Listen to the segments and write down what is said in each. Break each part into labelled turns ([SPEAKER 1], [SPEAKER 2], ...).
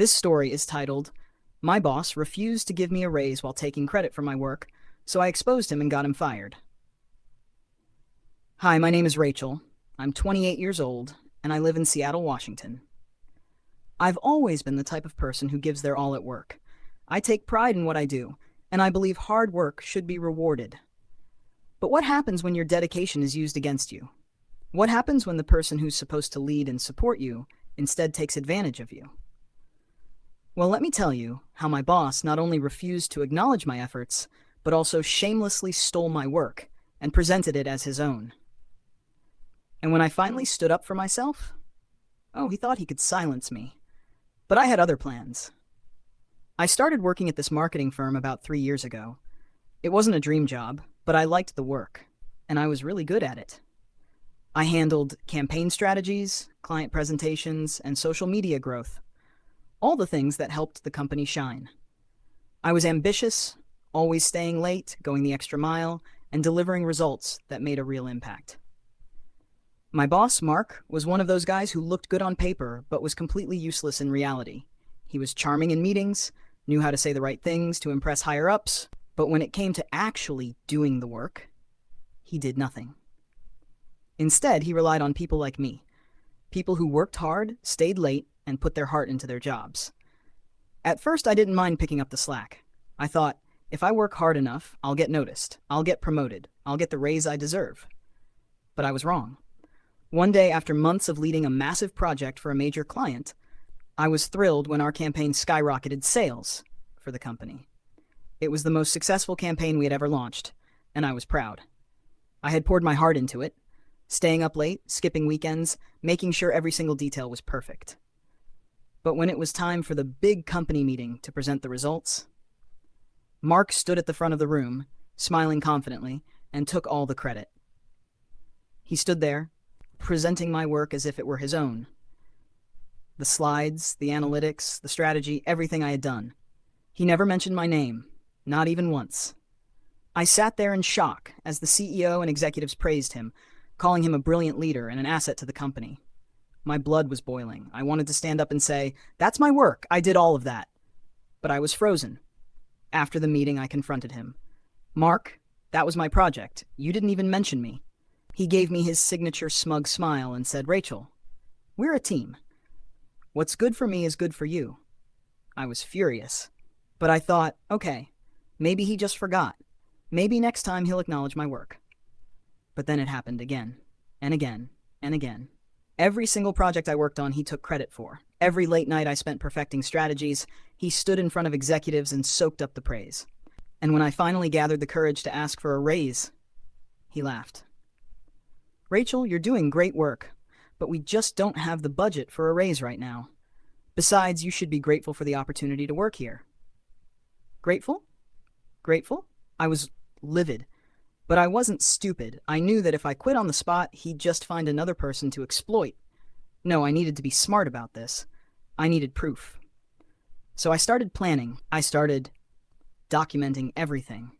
[SPEAKER 1] This story is titled, My Boss Refused to Give Me a Raise While Taking Credit for My Work, so I exposed him and got him fired. Hi, my name is Rachel. I'm 28 years old, and I live in Seattle, Washington. I've always been the type of person who gives their all at work. I take pride in what I do, and I believe hard work should be rewarded. But what happens when your dedication is used against you? What happens when the person who's supposed to lead and support you instead takes advantage of you? Well, let me tell you how my boss not only refused to acknowledge my efforts, but also shamelessly stole my work and presented it as his own. And when I finally stood up for myself, he thought he could silence me. But I had other plans. I started working at this marketing firm about 3 years ago. It wasn't a dream job, but I liked the work, and I was really good at it. I handled campaign strategies, client presentations, and social media growth. All the things that helped the company shine. I was ambitious, always staying late, going the extra mile, and delivering results that made a real impact. My boss, Mark, was one of those guys who looked good on paper but was completely useless in reality. He was charming in meetings, knew how to say the right things to impress higher-ups, but when it came to actually doing the work, he did nothing. Instead, he relied on people like me, people who worked hard, stayed late, and put their heart into their jobs. At first, I didn't mind picking up the slack. I thought, if I work hard enough, I'll get noticed, I'll get promoted, I'll get the raise I deserve. But I was wrong. One day, after months of leading a massive project for a major client, I was thrilled when our campaign skyrocketed sales for the company. It was the most successful campaign we had ever launched, and I was proud. I had poured my heart into it, staying up late, skipping weekends, making sure every single detail was perfect. But when it was time for the big company meeting to present the results, Mark stood at the front of the room, smiling confidently, and took all the credit. He stood there, presenting my work as if it were his own. The slides, the analytics, the strategy, everything I had done. He never mentioned my name, not even once. I sat there in shock as the CEO and executives praised him, calling him a brilliant leader and an asset to the company. My blood was boiling. I wanted to stand up and say, "That's my work. I did all of that." But I was frozen. After the meeting, I confronted him. "Mark, that was my project. You didn't even mention me." He gave me his signature smug smile and said, "Rachel, we're a team. What's good for me is good for you." I was furious. But I thought, okay, maybe he just forgot. Maybe next time he'll acknowledge my work. But then it happened again, and again, and again. Every single project I worked on, he took credit for. Every late night I spent perfecting strategies, he stood in front of executives and soaked up the praise. And when I finally gathered the courage to ask for a raise, he laughed. "Rachel, you're doing great work, but we just don't have the budget for a raise right now. Besides, you should be grateful for the opportunity to work here." Grateful? Grateful? I was livid. But I wasn't stupid. I knew that if I quit on the spot, he'd just find another person to exploit. No, I needed to be smart about this. I needed proof. So I started planning. I started documenting everything.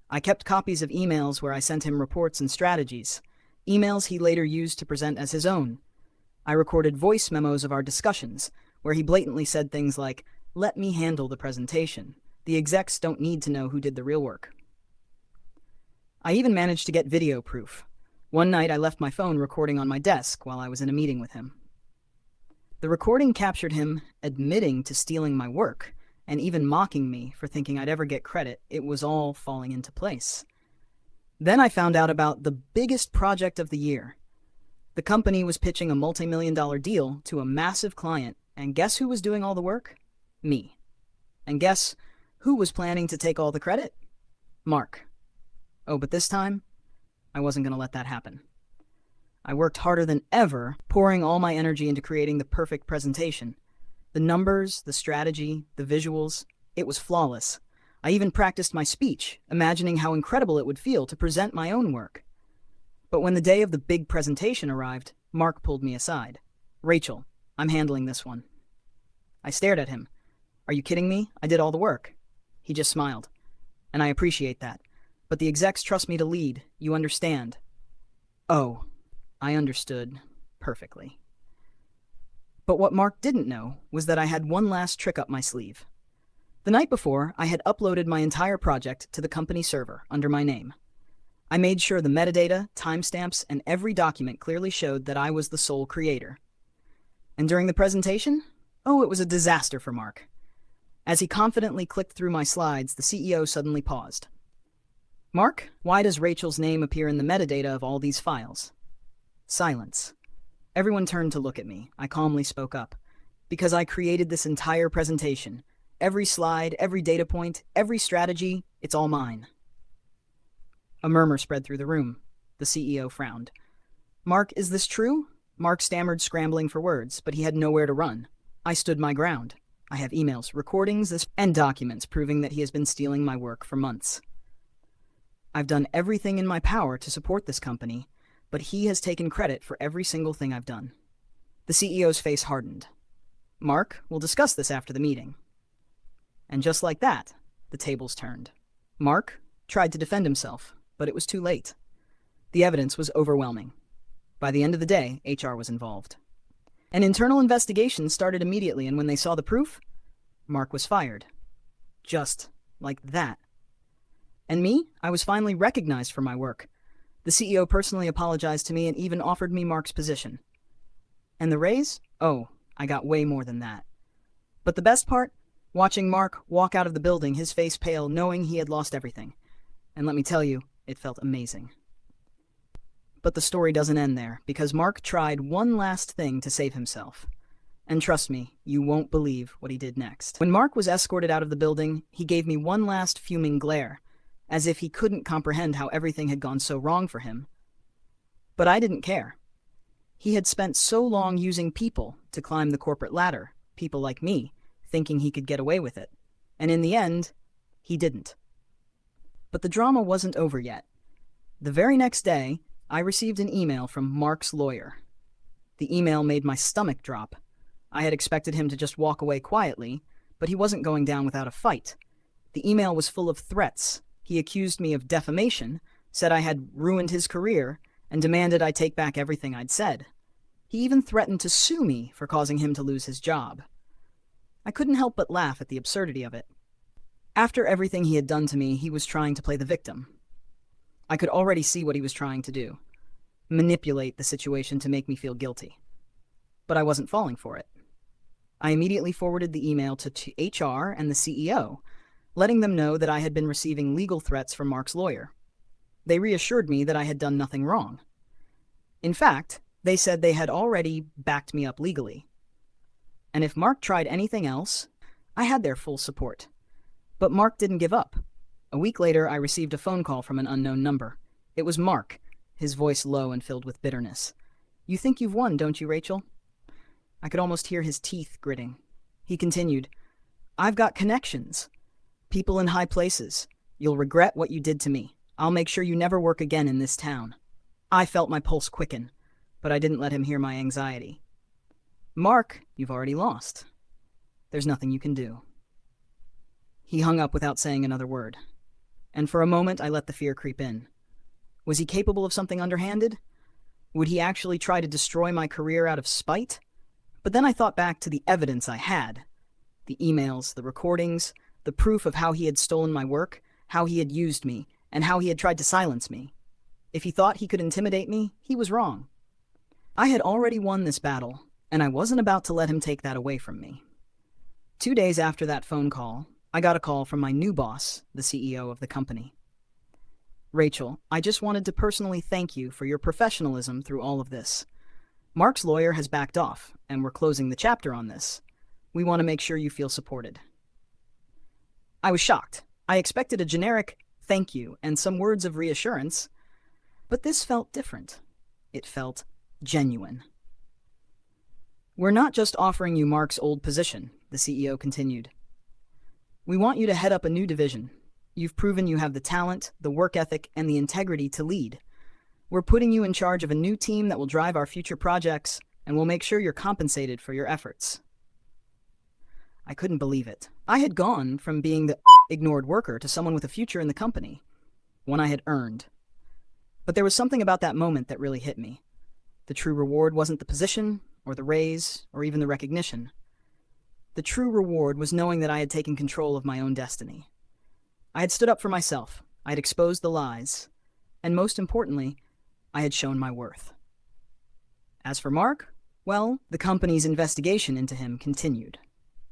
[SPEAKER 1] I kept copies of emails where I sent him reports and strategies, emails he later used to present as his own. I recorded voice memos of our discussions, where he blatantly said things like, "Let me handle the presentation. The execs don't need to know who did the real work." I even managed to get video proof. One night I left my phone recording on my desk while I was in a meeting with him. The recording captured him admitting to stealing my work and even mocking me for thinking I'd ever get credit. It was all falling into place. Then I found out about the biggest project of the year. The company was pitching a multi-million-dollar deal to a massive client, and guess who was doing all the work? Me. And guess who was planning to take all the credit? Mark. Oh, but this time, I wasn't going to let that happen. I worked harder than ever, pouring all my energy into creating the perfect presentation. The numbers, the strategy, the visuals, it was flawless. I even practiced my speech, imagining how incredible it would feel to present my own work. But when the day of the big presentation arrived, Mark pulled me aside. "Rachel, I'm handling this one." I stared at him. "Are you kidding me? I did all the work." He just smiled. "And I appreciate that. But the execs trust me to lead. You understand." Oh, I understood perfectly. But what Mark didn't know was that I had one last trick up my sleeve. The night before, I had uploaded my entire project to the company server under my name. I made sure the metadata, timestamps, and every document clearly showed that I was the sole creator. And during the presentation? Oh, it was a disaster for Mark. As he confidently clicked through my slides, the CEO suddenly paused. "Mark, why does Rachel's name appear in the metadata of all these files?" Silence. Everyone turned to look at me. I calmly spoke up. "Because I created this entire presentation. Every slide, every data point, every strategy, it's all mine." A murmur spread through the room. The CEO frowned. "Mark, is this true?" Mark stammered, scrambling for words, but he had nowhere to run. I stood my ground. "I have emails, recordings, and documents proving that he has been stealing my work for months. I've done everything in my power to support this company, but he has taken credit for every single thing I've done." The CEO's face hardened. "Mark, we'll discuss this after the meeting." And just like that, the tables turned. Mark tried to defend himself, but it was too late. The evidence was overwhelming. By the end of the day, HR was involved. An internal investigation started immediately, and when they saw the proof, Mark was fired. Just like that. And me, I was finally recognized for my work. The CEO personally apologized to me and even offered me Mark's position. And the raise? Oh, I got way more than that. But the best part? Watching Mark walk out of the building, his face pale, knowing he had lost everything. And let me tell you, it felt amazing. But the story doesn't end there, because Mark tried one last thing to save himself. And trust me, you won't believe what he did next. When Mark was escorted out of the building, he gave me one last fuming glare, as if he couldn't comprehend how everything had gone so wrong for him. But I didn't care. He had spent so long using people to climb the corporate ladder, people like me, thinking he could get away with it. And in the end, he didn't. But the drama wasn't over yet. The very next day, I received an email from Mark's lawyer. The email made my stomach drop. I had expected him to just walk away quietly, but he wasn't going down without a fight. The email was full of threats. He accused me of defamation, said I had ruined his career, and demanded I take back everything I'd said. He even threatened to sue me for causing him to lose his job. I couldn't help but laugh at the absurdity of it. After everything he had done to me, he was trying to play the victim. I could already see what he was trying to do. Manipulate the situation to make me feel guilty. But I wasn't falling for it. I immediately forwarded the email to HR and the CEO, letting them know that I had been receiving legal threats from Mark's lawyer. They reassured me that I had done nothing wrong. In fact, they said they had already backed me up legally. And if Mark tried anything else, I had their full support. But Mark didn't give up. A week later, I received a phone call from an unknown number. It was Mark, his voice low and filled with bitterness. "You think you've won, don't you, Rachel?" I could almost hear his teeth gritting. He continued, "I've got connections. People in high places. You'll regret what you did to me. I'll make sure you never work again in this town." I felt my pulse quicken, but I didn't let him hear my anxiety. "Mark, you've already lost. There's nothing you can do." He hung up without saying another word. And for a moment, I let the fear creep in. Was he capable of something underhanded? Would he actually try to destroy my career out of spite? But then I thought back to the evidence I had. The emails, the recordings, the proof of how he had stolen my work, how he had used me, and how he had tried to silence me. If he thought he could intimidate me, he was wrong. I had already won this battle, and I wasn't about to let him take that away from me. 2 days after that phone call, I got a call from my new boss, the CEO of the company. "Rachel, I just wanted to personally thank you for your professionalism through all of this. Mark's lawyer has backed off, and we're closing the chapter on this. We want to make sure you feel supported." I was shocked. I expected a generic thank you and some words of reassurance, but this felt different. It felt genuine. "We're not just offering you Mark's old position," the CEO continued. "We want you to head up a new division. You've proven you have the talent, the work ethic, and the integrity to lead. We're putting you in charge of a new team that will drive our future projects, and we'll make sure you're compensated for your efforts." I couldn't believe it. I had gone from being the ignored worker to someone with a future in the company, one I had earned. But there was something about that moment that really hit me. The true reward wasn't the position, or the raise, or even the recognition. The true reward was knowing that I had taken control of my own destiny. I had stood up for myself, I had exposed the lies, and most importantly, I had shown my worth. As for Mark, well, the company's investigation into him continued.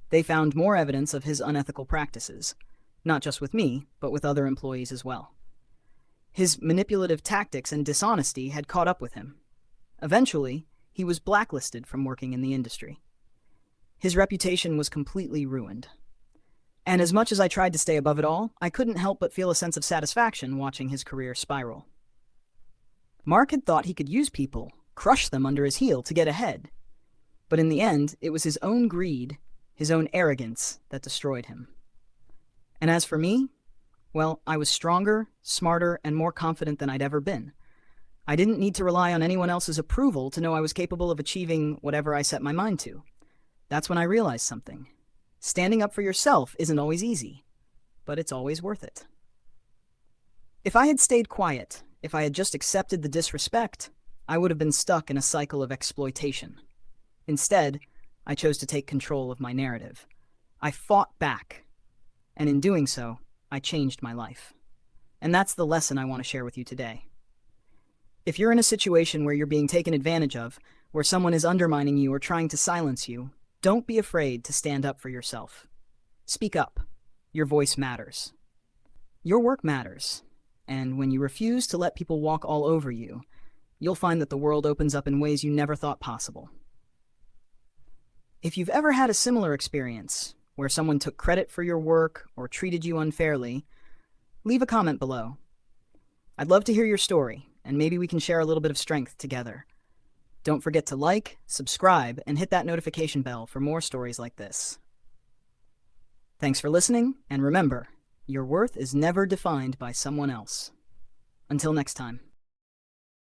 [SPEAKER 1] They found more evidence of his unethical practices, not just with me, but with other employees as well. His manipulative tactics and dishonesty had caught up with him. Eventually, he was blacklisted from working in the industry. His reputation was completely ruined. And as much as I tried to stay above it all, I couldn't help but feel a sense of satisfaction watching his career spiral. Mark had thought he could use people, crush them under his heel to get ahead. But in the end, it was his own greed, his own arrogance that destroyed him. And as for me, well, I was stronger, smarter, and more confident than I'd ever been. I didn't need to rely on anyone else's approval to know I was capable of achieving whatever I set my mind to. That's when I realized something. Standing up for yourself isn't always easy, but it's always worth it. If I had stayed quiet, if I had just accepted the disrespect, I would have been stuck in a cycle of exploitation. Instead, I chose to take control of my narrative. I fought back, and in doing so, I changed my life. And that's the lesson I want to share with you today. If you're in a situation where you're being taken advantage of, where someone is undermining you or trying to silence you, don't be afraid to stand up for yourself. Speak up. Your voice matters. Your work matters. And when you refuse to let people walk all over you, you'll find that the world opens up in ways you never thought possible. If you've ever had a similar experience, where someone took credit for your work or treated you unfairly, leave a comment below. I'd love to hear your story, and maybe we can share a little bit of strength together. Don't forget to like, subscribe, and hit that notification bell for more stories like this. Thanks for listening, and remember, your worth is never defined by someone else. Until next time.